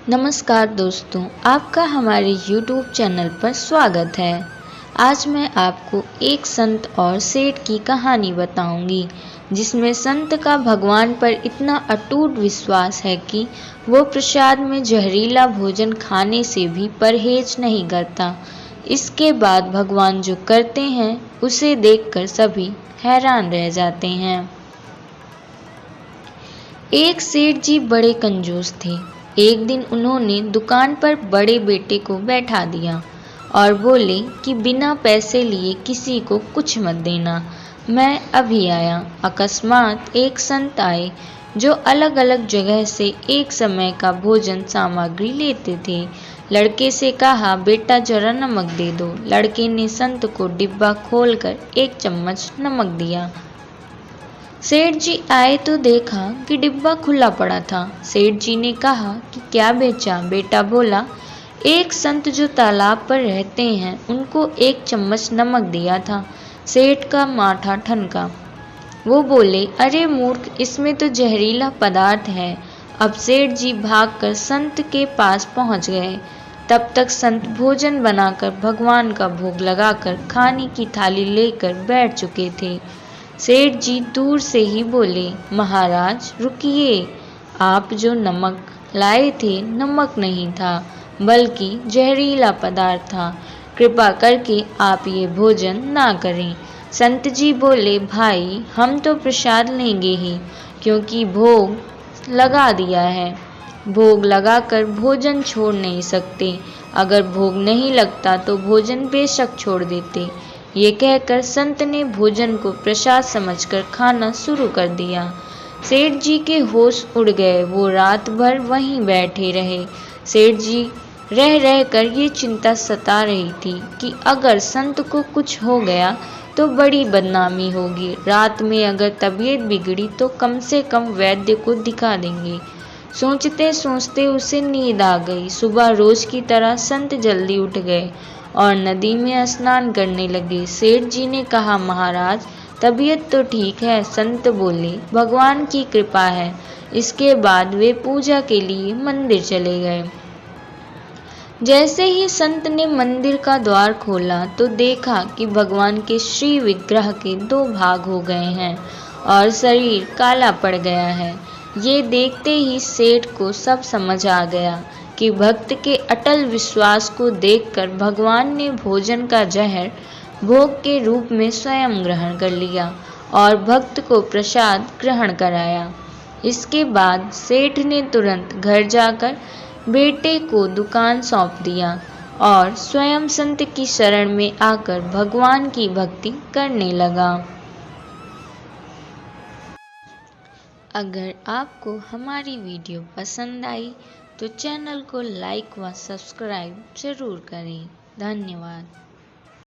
नमस्कार दोस्तों, आपका हमारे YouTube चैनल पर स्वागत है। आज मैं आपको एक संत और सेठ की कहानी बताऊंगी, जिसमें संत का भगवान पर इतना अटूट विश्वास है कि वो प्रसाद में जहरीला भोजन खाने से भी परहेज नहीं करता। इसके बाद भगवान जो करते हैं उसे देखकर सभी हैरान रह जाते हैं। एक सेठ जी बड़े कंजूस थे। एक दिन उन्होंने दुकान पर बड़े बेटे को बैठा दिया और बोले कि बिना पैसे लिए किसी को कुछ मत देना, मैं अभी आया। अकस्मात एक संत आए जो अलग अलग जगह से एक समय का भोजन सामग्री लेते थे। लड़के से कहा, बेटा जरा नमक दे दो। लड़के ने संत को डिब्बा खोलकर एक चम्मच नमक दिया। सेठ जी आए तो देखा कि डिब्बा खुला पड़ा था। सेठ जी ने कहा कि क्या बेचा? बेटा बोला, एक संत जो तालाब पर रहते हैं उनको एक चम्मच नमक दिया था। सेठ का माथा ठनका। वो बोले, अरे मूर्ख, इसमें तो जहरीला पदार्थ है। अब सेठ जी भागकर संत के पास पहुंच गए। तब तक संत भोजन बनाकर भगवान का भोग लगाकर खाने की थाली लेकर बैठ चुके थे। सेठ जी दूर से ही बोले, महाराज रुकिए, आप जो नमक लाए थे नमक नहीं था, बल्कि जहरीला पदार्थ था। कृपा करके आप ये भोजन ना करें। संत जी बोले, भाई हम तो प्रसाद लेंगे ही, क्योंकि भोग लगा दिया है। भोग लगाकर भोजन छोड़ नहीं सकते। अगर भोग नहीं लगता तो भोजन बेशक छोड़ देते। ये कहकर संत ने भोजन को प्रसाद समझकर खाना शुरू कर दिया। सेठ जी के होश उड़ गए। वो रात भर वहीं बैठे रहे। सेठ जी रह रह कर ये चिंता सता रही थी कि अगर संत को कुछ हो गया तो बड़ी बदनामी होगी। रात में अगर तबीयत बिगड़ी तो कम से कम वैद्य को दिखा देंगे। सोचते सोचते उसे नींद आ गई। सुबह रोज की तरह संत जल्दी उठ गए और नदी में स्नान करने लगे। सेठ जी ने कहा, महाराज तबीयत तो ठीक है। संत बोले, भगवान की कृपा है। इसके बाद वे पूजा के लिए मंदिर चले गए। जैसे ही संत ने मंदिर का द्वार खोला तो देखा कि भगवान के श्री विग्रह के दो भाग हो गए हैं और शरीर काला पड़ गया है। ये देखते ही सेठ को सब समझ आ गया कि भक्त के अटल विश्वास को देखकर भगवान ने भोजन का जहर भोग के रूप में स्वयं ग्रहण कर लिया और भक्त को प्रसाद ग्रहण कराया। इसके बाद सेठ ने तुरंत घर जाकर बेटे को दुकान सौंप दिया और स्वयं संत की शरण में आकर भगवान की भक्ति करने लगा। अगर आपको हमारी वीडियो पसंद आई तो चैनल को लाइक व सब्सक्राइब जरूर करें। धन्यवाद।